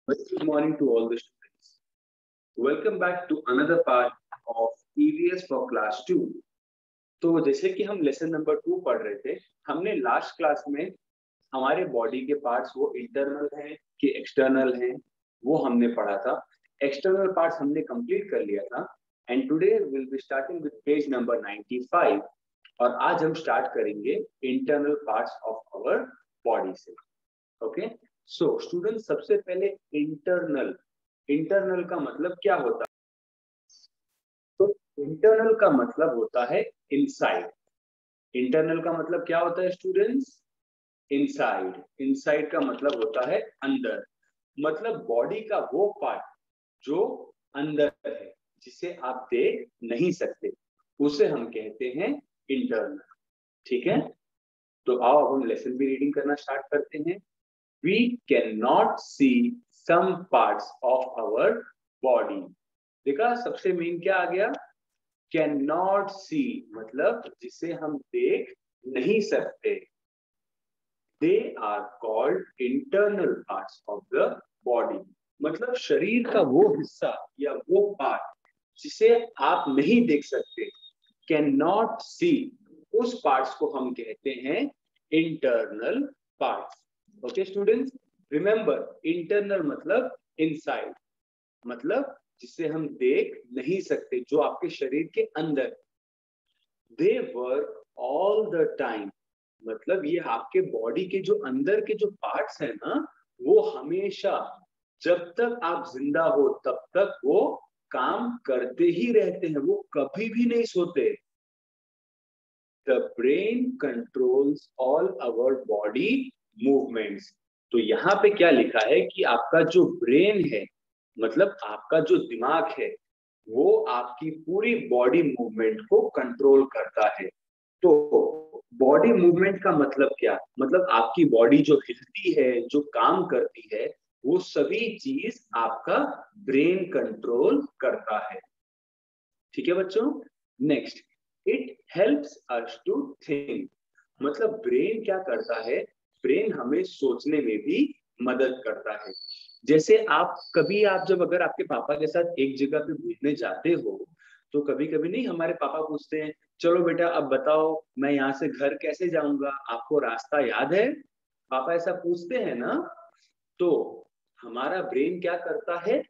Very good morning to all the students. Welcome back to another part of EVS for class 2. तो जैसे कि हम lesson number 2 पढ़ रहे थे, हमने लास्ट क्लास में हमारे बॉडी के पार्ट्स वो इंटरनल हैं कि एक्सटर्नल हैं, वो हमने पढ़ा था. एक्सटर्नल पार्ट्स हमने कंप्लीट कर लिया था and today will be starting with page number 95 और आज हम स्टार्ट करेंगे internal parts of our body से. ओके, सो स्टूडेंट, सबसे पहले इंटरनल का मतलब क्या होता है? तो इंटरनल का मतलब होता है इनसाइड. इंटरनल का मतलब क्या होता है स्टूडेंट्स? इनसाइड. इनसाइड का मतलब होता है अंदर. मतलब बॉडी का वो पार्ट जो अंदर है, जिसे आप देख नहीं सकते, उसे हम कहते हैं इंटरनल. ठीक है, तो आओ अब हम लेसन भी रीडिंग करना स्टार्ट करते हैं. We cannot see some parts of our body. देखा, सबसे मेन क्या आ गया? Cannot see मतलब जिसे हम देख नहीं सकते. They are called internal parts of the body. मतलब शरीर का वो हिस्सा या वो पार्ट जिसे आप नहीं देख सकते, cannot see, उस पार्ट्स को हम कहते हैं internal parts. Okay students, remember, internal मतलब इनसाइड, मतलब जिसे हम देख नहीं सकते, जो आपके शरीर के अंदर. They work all the time, मतलब ये आपके बॉडी के जो अंदर के जो पार्ट्स हैं ना, वो हमेशा, जब तक आप जिंदा हो तब तक वो काम करते ही रहते हैं, वो कभी भी नहीं सोते. The brain controls all our body movements. तो यहाँ पे क्या लिखा है कि आपका जो ब्रेन है, मतलब आपका जो दिमाग है, वो आपकी पूरी बॉडी मूवमेंट को कंट्रोल करता है. तो बॉडी मूवमेंट का मतलब क्या? मतलब आपकी बॉडी जो हिलती है, जो काम करती है, वो सभी चीज आपका ब्रेन कंट्रोल करता है. ठीक है बच्चों. Next, it helps us to think. मतलब ब्रेन क्या करता है? ब्रेन हमें सोचने में भी मदद करता है. जैसे आप जब अगर आपके पापा के साथ एक जगह पे घूमने जाते हो, तो कभी कभी नहीं हमारे पापा पूछते हैं, चलो बेटा अब बताओ मैं यहाँ से घर कैसे जाऊंगा, आपको रास्ता याद है? पापा ऐसा पूछते हैं ना. तो हमारा ब्रेन क्या करता है?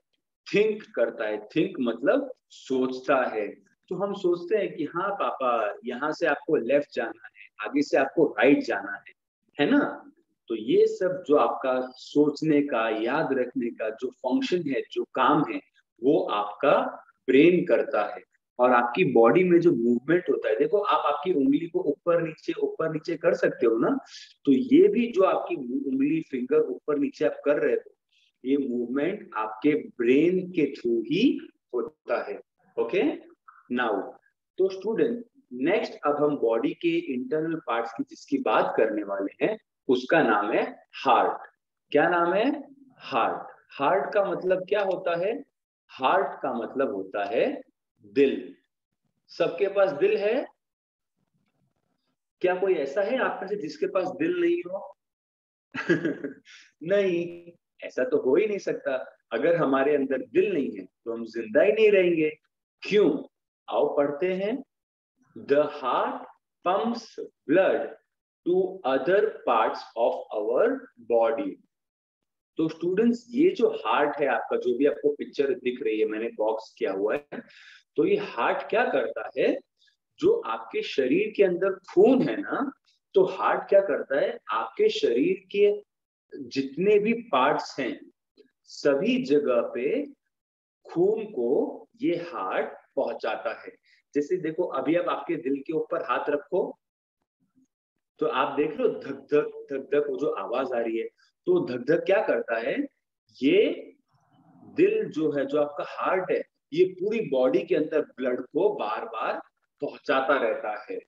थिंक करता है. थिंक मतलब सोचता है. तो हम सोचते हैं कि हाँ पापा, यहाँ से आपको लेफ्ट जाना है, आगे से आपको राइट जाना है ना? तो ये सब जो आपका सोचने का, याद रखने का जो फंक्शन है, जो काम है, वो आपका ब्रेन करता है. और आपकी बॉडी में जो मूवमेंट होता है, देखो आप आपकी उंगली को ऊपर नीचे कर सकते हो ना. तो ये भी जो आपकी उंगली, फिंगर ऊपर नीचे आप कर रहे हो, ये मूवमेंट आपके ब्रेन के थ्रू ही होता है. ओके नाउ, तो स्टूडेंट, नेक्स्ट अब हम बॉडी के इंटरनल पार्ट्स की जिसकी बात करने वाले हैं, उसका नाम है हार्ट. क्या नाम है? हार्ट. हार्ट का मतलब क्या होता है? हार्ट का मतलब होता है दिल. सबके पास दिल है? क्या कोई ऐसा है आप में से जिसके पास दिल नहीं हो? नहीं, ऐसा तो हो ही नहीं सकता. अगर हमारे अंदर दिल नहीं है तो हम जिंदा ही नहीं रहेंगे. क्यों? आओ पढ़ते हैं. The heart pumps blood to other parts of our body. तो स्टूडेंट्स, ये जो हार्ट है आपका, जो भी आपको पिक्चर दिख रही है, मैंने बॉक्स किया हुआ है, तो ये हार्ट क्या करता है? जो आपके शरीर के अंदर खून है ना, तो हार्ट क्या करता है? आपके शरीर के जितने भी पार्ट्स हैं, सभी जगह पे खून को ये हार्ट पहुंचाता है. जैसे देखो, अभी आप आपके दिल के ऊपर हाथ रखो, तो आप देख लो धक धक वो जो आवाज आ रही है, तो धक धक क्या करता है? ये दिल जो है, जो आपका हार्ट है, ये पूरी बॉडी के अंदर ब्लड को बार बार पहुंचाता रहता है.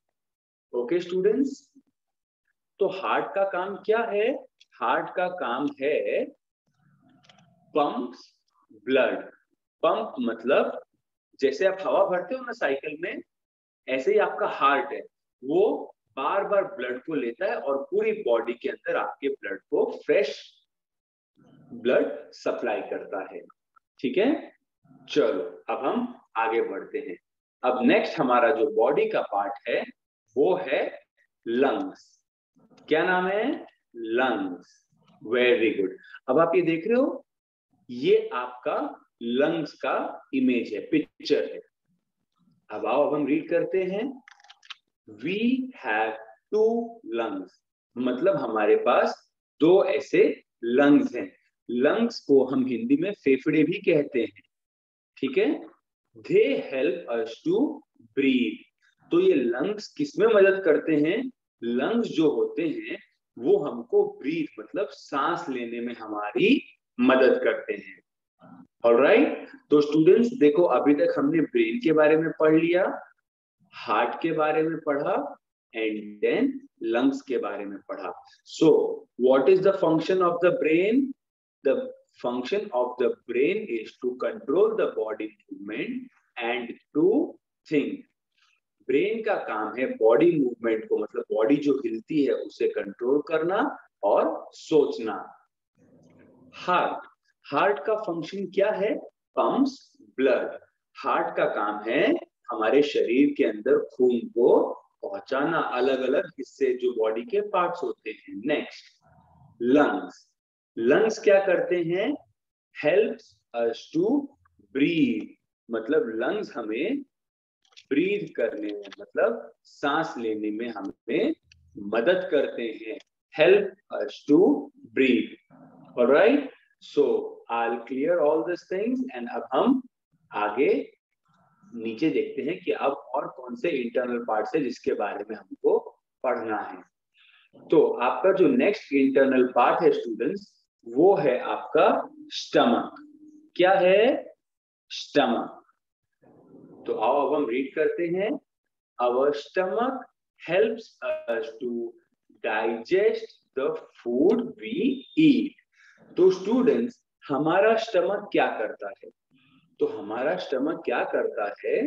ओके स्टूडेंट्स, तो हार्ट का काम क्या है? हार्ट का काम है पंप ब्लड. पंप मतलब जैसे आप हवा भरते हो ना साइकिल में, ऐसे ही आपका हार्ट है, वो बार बार ब्लड को लेता है और पूरी बॉडी के अंदर आपके ब्लड को फ्रेश ब्लड सप्लाई करता है। ठीक है, चलो अब हम आगे बढ़ते हैं। अब नेक्स्ट हमारा जो बॉडी का पार्ट है वो है लंग्स। क्या नाम है? लंग्स। Very good. अब आप ये देख रहे हो, ये आपका लंग्स का इमेज है, पिक्चर है। अब आओ, अब हम रीड करते हैं। वी हैव 2 लंग्स, मतलब हमारे पास 2 ऐसे लंग्स हैं। लंग्स को हम हिंदी में फेफड़े भी कहते हैं। ठीक है, they help us to breathe. तो ये लंग्स किसमें मदद करते हैं? लंग्स जो होते हैं वो हमको ब्रीथ मतलब सांस लेने में हमारी मदद करते हैं। ऑलराइट, तो स्टूडेंट्स देखो, अभी तक हमने ब्रेन के बारे में पढ़ लिया, हार्ट के बारे में पढ़ा एंड देन लंग्स के बारे में पढ़ा। So what is the function of the brain? The function of the brain is to control the body movement and to think. Brain का काम है बॉडी मूवमेंट को, मतलब बॉडी जो हिलती है उसे कंट्रोल करना और सोचना। हार्ट, हार्ट का फंक्शन क्या है? Pumps blood. हार्ट का काम है हमारे शरीर के अंदर खून को पहुंचाना, अलग अलग हिस्से जो बॉडी के पार्ट्स होते हैं। Next, lungs. लंग्स क्या करते हैं? हेल्प्स अस टू ब्रीथ, मतलब लंग्स हमें ब्रीथ करने में, मतलब सांस लेने में हमें मदद करते हैं। Help us to breathe. Alright, so I'll clear all these things and अब हम आगे नीचे देखते हैं कि अब और कौन से इंटरनल पार्ट्स है जिसके बारे में हमको पढ़ना है। तो आपका जो नेक्स्ट इंटरनल पार्ट है स्टूडेंट्स, वो है आपका स्टमक। क्या है? स्टमक। तो आओ अब हम रीड करते हैं। Our stomach helps us to digest the food we eat. तो स्टूडेंट्स, हमारा स्टमक क्या करता है? तो हमारा स्टमक क्या करता है,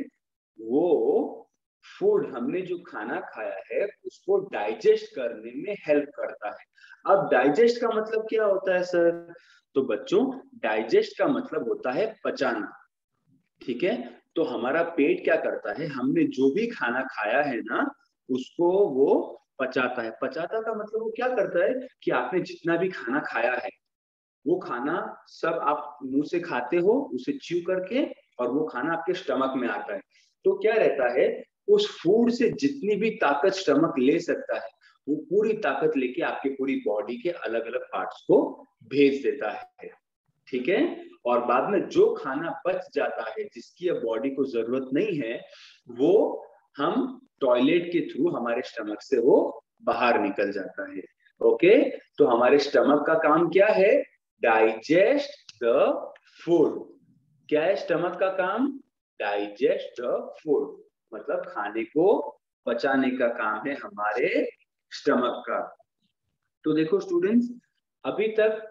वो फूड, हमने जो खाना खाया है उसको डाइजेस्ट करने में हेल्प करता है। अब डाइजेस्ट का मतलब क्या होता है सर? तो बच्चों, डाइजेस्ट का मतलब होता है पचाना। ठीक है, तो हमारा पेट क्या करता है, हमने जो भी खाना खाया है ना उसको वो पचाता है। पचाता का मतलब वो क्या करता है कि आपने जितना भी खाना खाया है वो खाना सब आप मुंह से खाते हो, उसे च्यू करके, और वो खाना आपके स्टमक में आता है। तो क्या रहता है, उस फूड से जितनी भी ताकत स्टमक ले सकता है वो पूरी ताकत लेके आपके पूरी बॉडी के अलग अलग पार्ट्स को भेज देता है। ठीक है, और बाद में जो खाना बच जाता है जिसकी अब बॉडी को जरूरत नहीं है, वो हम टॉयलेट के थ्रू हमारे स्टमक से वो बाहर निकल जाता है। ओके, तो हमारे स्टमक का काम क्या है? Digest the food. क्या है स्टमक का काम? डाइजेस्ट द फूड, मतलब खाने को पचाने का काम है हमारे स्टमक का। तो देखो स्टूडेंट्स, अभी तक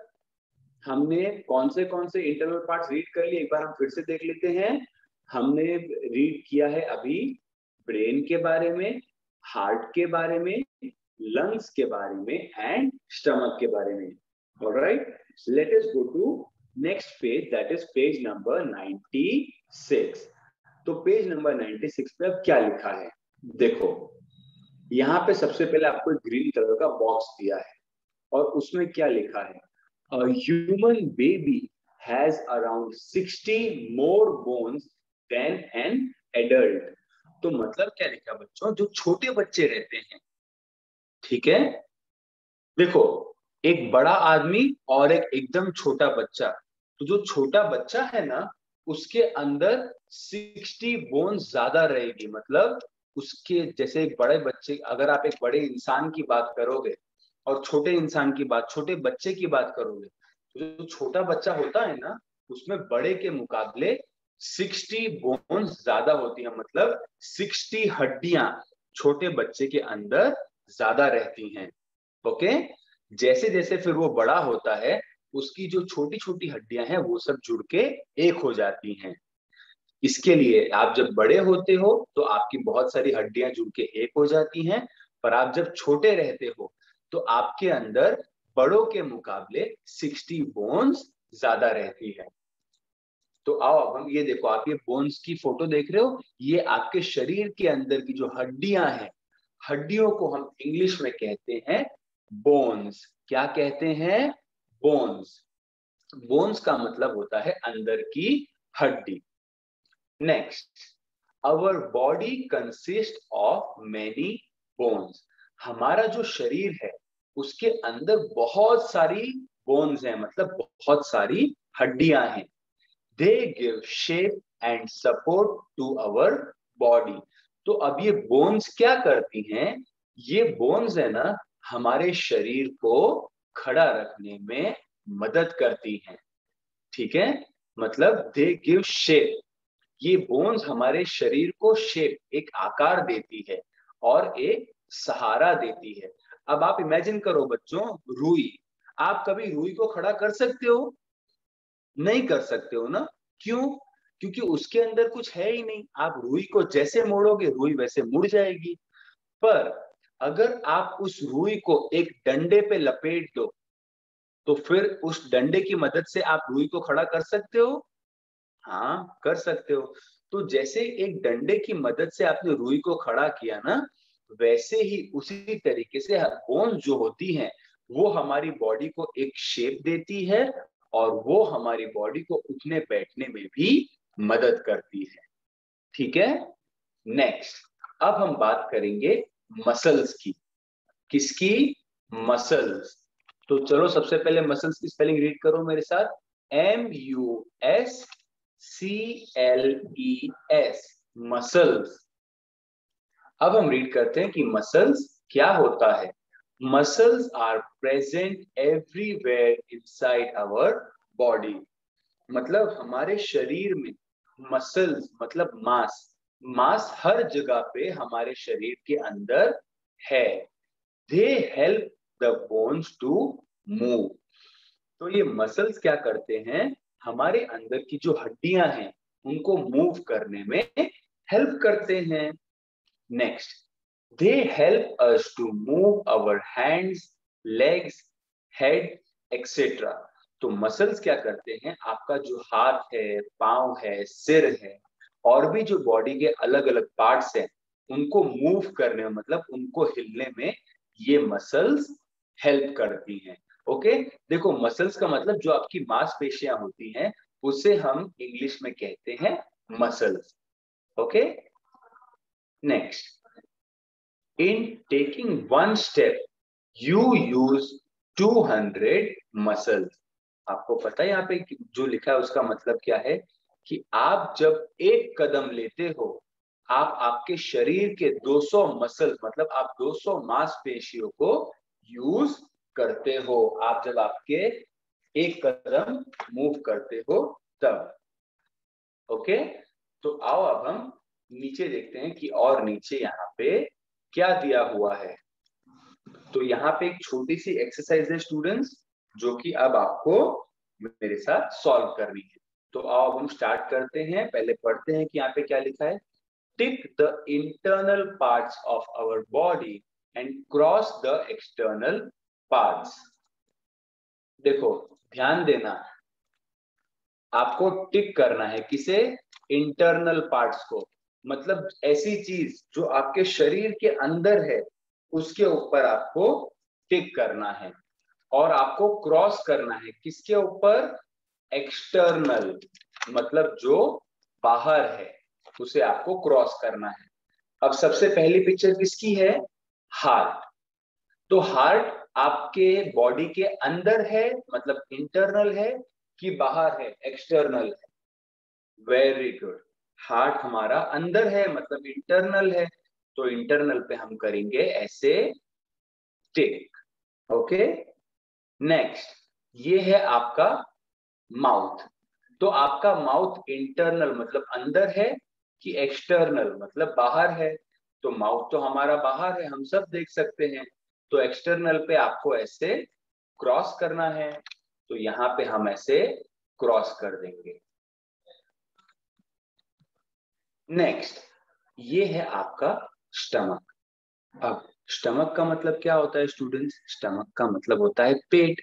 हमने कौन से इंटरनल पार्ट्स रीड कर लिए, एक बार हम फिर से देख लेते हैं। हमने रीड किया है अभी ब्रेन के बारे में, हार्ट के बारे में, लंग्स के बारे में एंड स्टमक के बारे में। Alright, let us go to next page, that is page number 96. तो पेज नंबर 96 पे अब क्या लिखा है देखो। यहाँ पे सबसे पहले आपको एक ग्रीन कलर का बॉक्स दिया है और उसमें क्या लिखा है? A human baby has around 60 more bones than an adult. तो मतलब क्या लिखा बच्चों? जो छोटे बच्चे रहते हैं, ठीक है, देखो, एक बड़ा आदमी और एक एकदम छोटा बच्चा। तो जो छोटा बच्चा है ना, उसके अंदर 60 बोन्स ज्यादा रहेगी। मतलब उसके जैसे एक बड़े बच्चे, अगर आप एक बड़े इंसान की बात करोगे और छोटे इंसान की बात, छोटे बच्चे की बात करोगे, तो जो छोटा बच्चा होता है ना, उसमें बड़े के मुकाबले 60 बोन्स ज्यादा होती हैं। मतलब 60 हड्डियां छोटे बच्चे के अंदर ज्यादा रहती हैं। ओके, जैसे जैसे फिर वो बड़ा होता है, उसकी जो छोटी छोटी हड्डियां हैं वो सब जुड़ के एक हो जाती हैं। इसके लिए आप जब बड़े होते हो तो आपकी बहुत सारी हड्डियां जुड़ के एक हो जाती हैं, पर आप जब छोटे रहते हो तो आपके अंदर बड़ों के मुकाबले 60 बोन्स ज्यादा रहती है। तो आओ अब हम ये देखो, आप ये बोन्स की फोटो देख रहे हो, ये आपके शरीर के अंदर की जो हड्डियां हैं, हड्डियों को हम इंग्लिश में कहते हैं बोन्स। क्या कहते हैं? बोन्स। बोन्स का मतलब होता है अंदर की हड्डी। Next, our body consist of many bones. हमारा जो शरीर है उसके अंदर बहुत सारी बोन्स हैं, मतलब बहुत सारी हड्डियां हैं। They give shape and support to our body. तो अब ये बोन्स क्या करती हैं? ये बोन्स है ना, हमारे शरीर को खड़ा रखने में मदद करती हैं। ठीक है, मतलब दे गिव शेप। ये बोन्स हमारे शरीर को शेप, एक आकार देती है और एक सहारा देती है। अब आप इमेजिन करो बच्चों, रुई। आप कभी रुई को खड़ा कर सकते हो? नहीं कर सकते हो ना। क्यों? क्योंकि उसके अंदर कुछ है ही नहीं। आप रुई को जैसे मोड़ोगे रुई वैसे मुड़ जाएगी। पर अगर आप उस रुई को एक डंडे पे लपेट दो तो फिर उस डंडे की मदद से आप रुई को खड़ा कर सकते हो। हाँ, कर सकते हो। तो जैसे एक डंडे की मदद से आपने रुई को खड़ा किया ना, वैसे ही उसी तरीके से बोन्स जो होती हैं वो हमारी बॉडी को एक शेप देती है और वो हमारी बॉडी को उठने बैठने में भी मदद करती है। ठीक है। नेक्स्ट, अब हम बात करेंगे मसल्स की। किसकी? मसल्स। तो चलो सबसे पहले मसल्स की स्पेलिंग रीड करो मेरे साथ। MUSCLES, muscles. अब हम रीड करते हैं कि मसल्स क्या होता है। Muscles are present everywhere inside our body. मतलब हमारे शरीर में मसल्स मतलब मांस, मांस हर जगह पे हमारे शरीर के अंदर है। They help the bones to move. तो ये मसल्स क्या करते हैं? हमारे अंदर की जो हड्डियां हैं उनको मूव करने में हेल्प करते हैं। Next, they help us to move our hands, legs, head, etcetera. तो मसल्स क्या करते हैं? आपका जो हाथ है, पांव है, सिर है और भी जो बॉडी के अलग अलग पार्ट्स हैं उनको मूव करने में, मतलब उनको हिलने में ये मसल्स हेल्प करती हैं। ओके, देखो मसल्स का मतलब जो आपकी मांसपेशियां होती हैं उसे हम इंग्लिश में कहते हैं muscles. Okay. Next, in taking one step you use 200 muscles। आपको पता है यहाँ पे जो लिखा है उसका मतलब क्या है? कि आप जब एक कदम लेते हो आप आपके शरीर के 200 मसल, मतलब आप 200 मांसपेशियों को यूज करते हो। आप जब आपके एक कदम मूव करते हो तब। ओके, तो आओ अब हम नीचे देखते हैं कि और नीचे यहाँ पे क्या दिया हुआ है। तो यहाँ पे एक छोटी सी एक्सरसाइज है स्टूडेंट्स, जो कि अब आपको मेरे साथ सॉल्व करनी है। तो आओ अब हम स्टार्ट करते हैं। पहले पढ़ते हैं कि यहाँ पे क्या लिखा है। Tick the internal parts of our body and cross the external parts. देखो ध्यान देना, आपको टिक करना है किसे? इंटरनल पार्ट्स को। मतलब ऐसी चीज जो आपके शरीर के अंदर है उसके ऊपर आपको टिक करना है। और आपको क्रॉस करना है किसके ऊपर? एक्सटर्नल, मतलब जो बाहर है उसे आपको क्रॉस करना है। अब सबसे पहली पिक्चर किसकी है? हार्ट। तो हार्ट आपके बॉडी के अंदर है मतलब इंटरनल है कि बाहर है? एक्सटर्नल है। Very good. हार्ट हमारा अंदर है मतलब इंटरनल है। तो इंटरनल पे हम करेंगे ऐसे टिक। ओके। नेक्स्ट, ये है आपका माउथ। तो आपका माउथ इंटरनल मतलब अंदर है कि एक्सटर्नल मतलब बाहर है? तो माउथ तो हमारा बाहर है, हम सब देख सकते हैं। तो एक्सटर्नल पे आपको ऐसे क्रॉस करना है। तो यहाँ पे हम ऐसे क्रॉस कर देंगे। नेक्स्ट, ये है आपका स्टमक। अब स्टमक का मतलब क्या होता है स्टूडेंट्स? स्टमक का मतलब होता है पेट।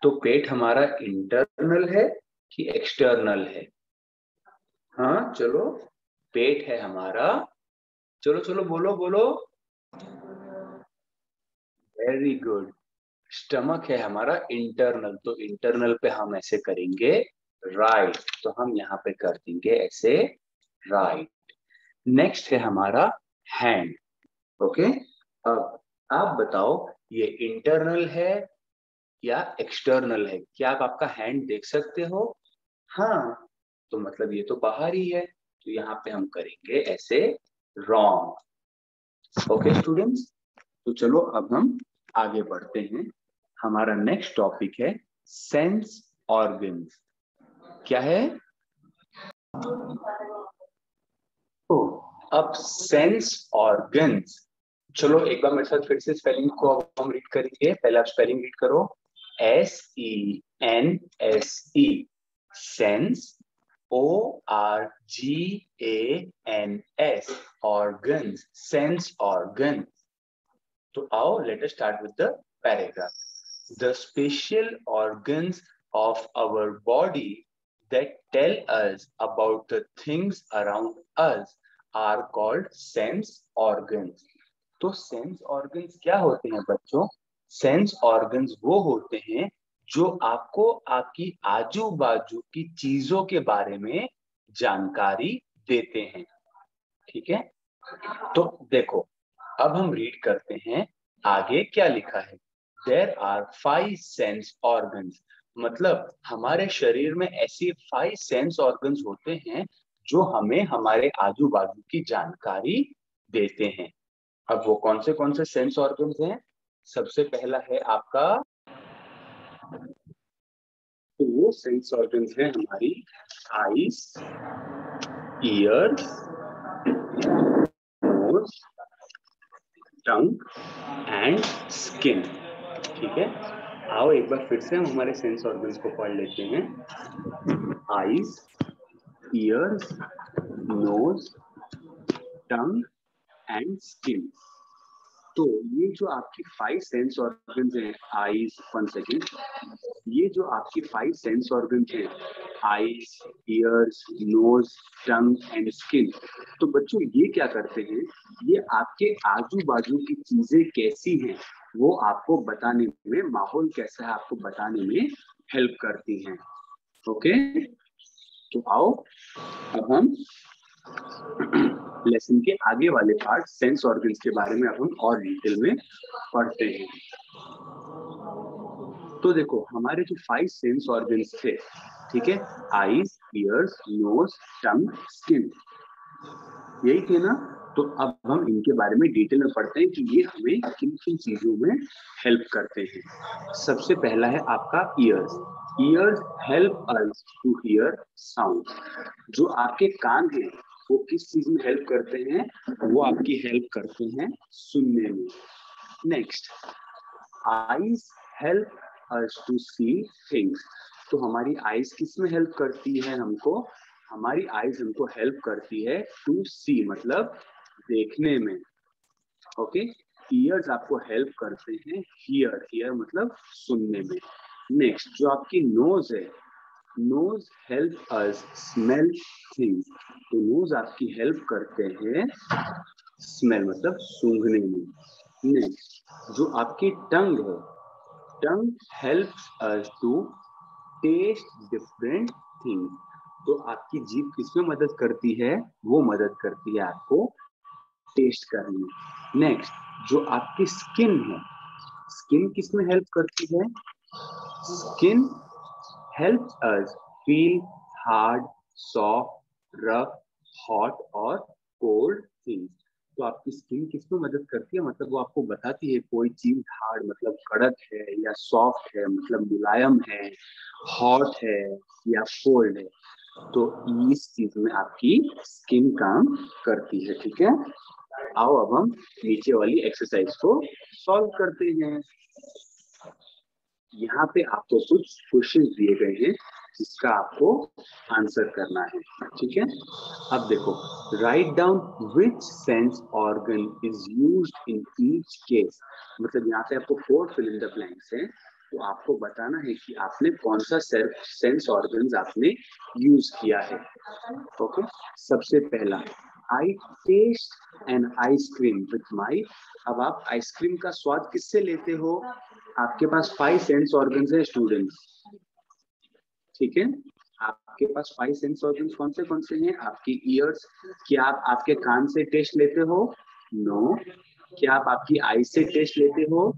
तो पेट हमारा इंटरनल है कि एक्सटर्नल है? हाँ चलो, पेट है हमारा, चलो चलो बोलो बोलो, वेरी गुड। स्टमक है हमारा इंटरनल, तो इंटरनल पे हम ऐसे करेंगे राइट, तो हम यहाँ पे कर देंगे ऐसे राइट। नेक्स्ट है हमारा हैंड। ओके, अब आप बताओ ये इंटरनल है या एक्सटर्नल है? क्या आप आपका हैंड देख सकते हो? हाँ, तो मतलब ये तो बाहर ही है, तो यहाँ पे हम करेंगे ऐसे रॉन्ग। ओके स्टूडेंट्स, तो चलो अब हम आगे बढ़ते हैं। हमारा नेक्स्ट टॉपिक है सेंस ऑर्गन्स। क्या है? तो अब सेंस ऑर्गन्स, चलो एक बार मेरे साथ फिर से स्पेलिंग को अब हम रीड करेंगे। पहले आप स्पेलिंग रीड करो, SENSE, sense, ORGANS, organs, sense organ. तो आओ let us start with the paragraph. The special organs of our body that tell us about the things around us are called sense organs. तो sense organs क्या होते हैं बच्चों? Sense organs वो होते हैं जो आपको आपकी आजू बाजू की चीजों के बारे में जानकारी देते हैं। ठीक है, तो देखो अब हम रीड करते हैं आगे क्या लिखा है। There are 5 sense organs, मतलब हमारे शरीर में ऐसी 5 सेंस ऑर्गन्स होते हैं जो हमें हमारे आजू बाजू की जानकारी देते हैं। अब वो कौन से सेंस ऑर्गन्स हैं? सबसे पहला है आपका, तो वो सेंस ऑर्गन्स है हमारी eyes, ears, nose, tongue and skin. ठीक है, आओ एक बार फिर से हम हमारे सेंस ऑर्गन्स को पढ़ लेते हैं। Eyes, ears, nose, tongue and skin. तो ये जो आपकी 5 सेंस ऑर्गन्स हैं, आईज, 1 सेकेंड, ये जो आपकी 5 सेंस ऑर्गन्स हैं, eyes, ears, nose, tongue and skin, तो बच्चों ये क्या करते हैं? ये आपके आजू बाजू की चीजें कैसी हैं वो आपको बताने में, माहौल कैसा है आपको बताने में हेल्प करती हैं। ओके, तो आओ अब हम लेसन के आगे वाले पार्ट सेंस ऑर्गन्स के बारे में अब हम और डिटेल में पढ़ते हैं। तो देखो हमारे जो 5 सेंस ऑर्गन्स थे, ठीक है, आईज, ईयर्स, नोज, टंग, स्किन, यही थे ना? तो अब हम इनके बारे में डिटेल में पढ़ते हैं कि ये हमें किन किन चीजों में हेल्प करते हैं। सबसे पहला है आपका ears. Ears help us to hear sound. जो आपके कान हैं वो किस चीज में हेल्प करते हैं? वो आपकी हेल्प करते हैं सुनने में। Next, eyes help us to see things. तो हमारी आईज किस में हेल्प करती है हमको? हमारी आईज हमको हेल्प करती है टू सी, मतलब देखने में। ओके, ईयर्स आपको हेल्प करते हैं हियर, हियर मतलब सुनने में। नेक्स्ट, जो आपकी नोज है, knows help us smell things. तो नोज आपकी हेल्प करते हैं स्मेल मतलब सूंघने में। नेक्स्ट, जो आपकी टंग है, tongue helps us to test different things. तो आपकी जीभ किसमें मदद करती है? वो मदद करती है आपको टेस्ट करने में। नेक्स्ट, जो आपकी स्किन है, स्किन किसमें हेल्प करती है? Skin helps us feel hard, soft, rough, hot और कोल्ड थिंग्स। तो आपकी स्किन किसमें मदद करती है? मतलब वो आपको बताती है कोई चीज हार्ड मतलब कड़क है, या सॉफ्ट है मतलब मुलायम है, हॉट है या कोल्ड है। तो इस चीज में आपकी स्किन काम करती है। ठीक है, आओ अब हम नीचे वाली एक्सरसाइज को सॉल्व करते हैं। यहाँ पे आपको कुछ क्वेश्चन दिए गए हैं जिसका आपको आंसर करना है। ठीक है, अब देखो, write down which sense organ is used in each case. मतलब यहाँ पे आपको 4 फिल इन द ब्लैंक्स हैं। तो आपको बताना है कि आपने कौन सा सेंस ऑर्गन्स आपने यूज किया है। ओके, सबसे पहला I test an ice cream with my. अब आप आइसक्रीम का स्वाद किससे लेते हो? आपके पास 5 सेंस ऑर्गन्स है स्टूडेंट्स, ठीक है। आपके पास 5 सेंस ऑर्गन्स कौन से हैं? आपकी ईयर्स। क्या आप आपके कान से टेस्ट लेते हो? नो। क्या आप आपकी आई से टेस्ट लेते हो?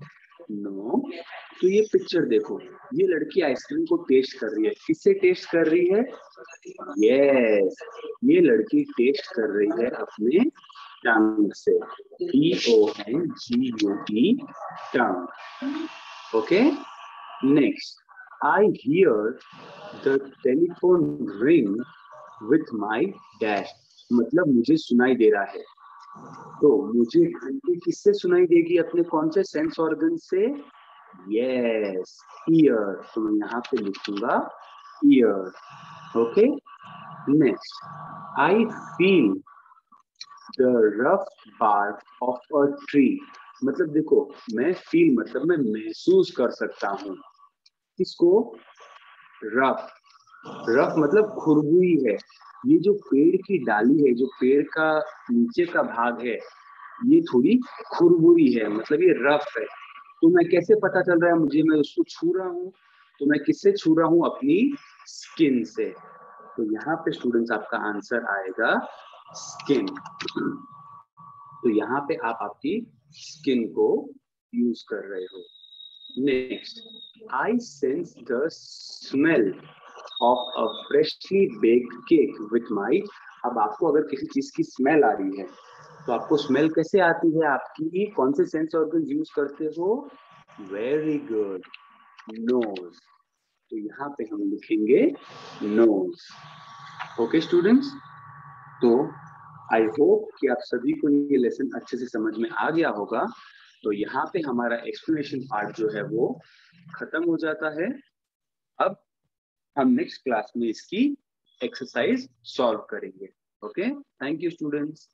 नो। तो ये पिक्चर देखो, ये लड़की आइसक्रीम को टेस्ट कर रही है। किससे टेस्ट कर रही है? यस, ये लड़की टेस्ट कर रही है अपने टंग से। TONGUT, tongue. Okay, next, I hear the telephone ring with my dash। मतलब मुझे सुनाई दे रहा है। तो मुझे घंटी किससे सुनाई देगी? अपने कौन से सेंस ऑर्गन से? Yes, ear. तो मैं यहाँ पे लिखूंगा ear. Okay, next, I feel the rough bark of a tree. मतलब देखो, मैं फील मतलब मैं महसूस कर सकता हूँ। किसको? रफ। रफ मतलब खुरदुरी है। ये जो पेड़ की डाली है, जो पेड़ का नीचे का भाग है, ये थोड़ी खुरदुरी है, मतलब ये रफ है। तो मैं कैसे पता चल रहा है मुझे? मैं उसको छू रहा हूँ। तो मैं किससे छू रहा हूँ? अपनी स्किन से। तो यहाँ पे स्टूडेंट्स आपका आंसर आएगा स्किन। तो यहाँ पे आप आपकी स्किन को यूज कर रहे हो। Next, I sense the smell of a freshly baked cake with my. अब आपको अगर किसी चीज की स्मेल आ रही है, तो आपको स्मेल कैसे आती है? आपकी कौन से सेंस ऑर्गन यूज करते हो? Very good, nose. तो यहाँ पे हम लिखेंगे नोज। ओके स्टूडेंट्स, तो आई होप कि आप सभी को ये लेसन अच्छे से समझ में आ गया होगा। तो यहाँ पे हमारा एक्सप्लेनेशन पार्ट जो है वो खत्म हो जाता है। अब हम नेक्स्ट क्लास में इसकी एक्सरसाइज सॉल्व करेंगे। Okay, thank you students.